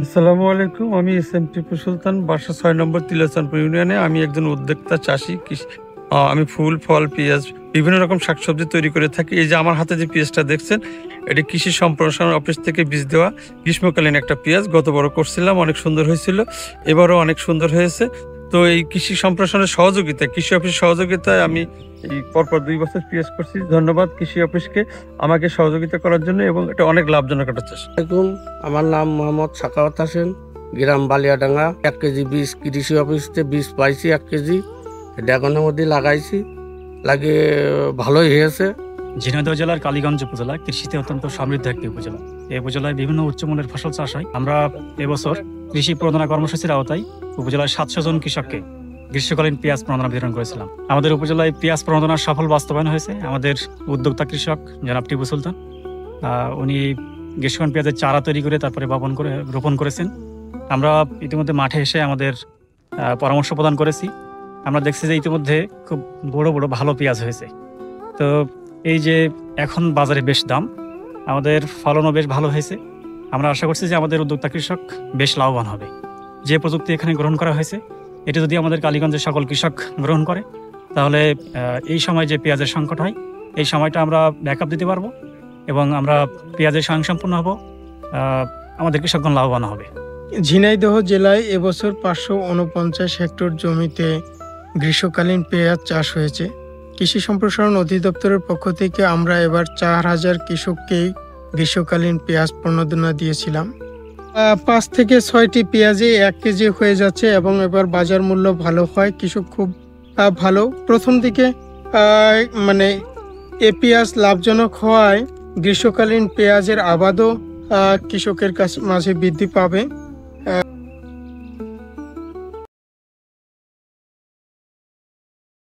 আসসালামু আলাইকুম। আমি এস.এম. টিপু সুলতান, বাসা ৬ নম্বর তিলাচানপুর ইউনিয়নে। আমি একজন উদ্যোক্তা চাষী। আমি ফুল, ফল, পেঁয়াজ বিভিন্ন রকম শাকসবজি তৈরি করে থাকি। এই যে আমার হাতে যে পেঁয়াজটা দেখছেন, এটি কৃষি সম্প্রসারণ অফিস থেকে বীজ দেওয়া গ্রীষ্মকালীন একটা পেঁয়াজ। গতবারও করছিলাম, অনেক সুন্দর হয়েছিল। এবারও অনেক সুন্দর হয়েছে। তো এই কৃষি সম্প্রসারণের সহযোগিতায়, কৃষি অফিসের সহযোগিতায় আমি এই পরপর ২ বছর পেঁয়াজ করছি। ধন্যবাদ কৃষি অফিসকে আমাকে সহযোগিতা করার জন্য, এবং এটা অনেক লাভজনক একটা চাষ। আমার নাম মোহাম্মদ সাখাওয়াত হোসেন, গ্রাম বালিয়াডাঙ্গা। ১ কেজি বীজ কৃষি অফিস থেকে বীজ পাইছি ১ কেজি। ড্রাগনের মধ্যে লাগাইছি, লাগিয়ে ভালোই হয়েছে। ঝিনাইদহ জেলার কালীগঞ্জ উপজেলা কৃষিতে অত্যন্ত সমৃদ্ধ একটি উপজেলা। এই উপজেলায় বিভিন্ন উচ্চমূল্যের ফসল চাষ হয়। আমরা এবছর কৃষি প্রণোদনা কর্মসূচির আওতায় উপজেলার ৭০০ জন কৃষককে গ্রীষ্মকালীন পেঁয়াজ প্রণোদনা বিতরণ করেছিলাম। আমাদের উপজেলায় পেঁয়াজ প্রণোদনার সফল বাস্তবায়ন হয়েছে। আমাদের উদ্যোক্তা কৃষক জনাব টিপু সুলতান, উনি গ্রীষ্মকালীন পেঁয়াজের চারা তৈরি করে তারপরে রোপণ করেছেন। আমরা ইতিমধ্যে মাঠে এসে আমাদের পরামর্শ প্রদান করেছি। আমরা দেখছি যে ইতিমধ্যে খুব বড় বড় ভালো পেঁয়াজ হয়েছে। তো এই যে এখন বাজারে বেশ দাম, আমাদের ফলনও বেশ ভালো হয়েছে। আমরা আশা করছি যে আমাদের উদ্যোক্তা কৃষক বেশ লাভবান হবে। যে প্রযুক্তি এখানে গ্রহণ করা হয়েছে, এটি যদি আমাদের কালীগঞ্জের সকল কৃষক গ্রহণ করে, তাহলে এই সময় যে পেঁয়াজের সংকট হয়, এই সময়টা আমরা ব্যাকআপ দিতে পারবো এবং আমরা পেঁয়াজের স্বয়ংসম্পূর্ণ হব। আমাদের কৃষকগণ লাভবান হবে। ঝিনাইদহ জেলায় এবছর ৫৪৯ হেক্টর জমিতে গ্রীষ্মকালীন পেঁয়াজ চাষ হয়েছে। কৃষি সম্প্রসারণ অধিদপ্তরের পক্ষ থেকে আমরা এবার ৪,০০০ কৃষককেই গ্রীষ্মকালীন পেঁয়াজ প্রণোদনা দিয়েছিলাম। ৫ থেকে ৬টি পেঁয়াজে ১ কেজি হয়ে যাচ্ছে এবং এবার বাজার মূল্য ভালো হয়। কৃষক খুব ভালো। প্রথম দিকে এ পেঁয়াজ লাভজনক হওয়ায় গ্রীষ্মকালীন পেঁয়াজের আবাদও কৃষকের কাছে মাঝে বৃদ্ধি পাবে।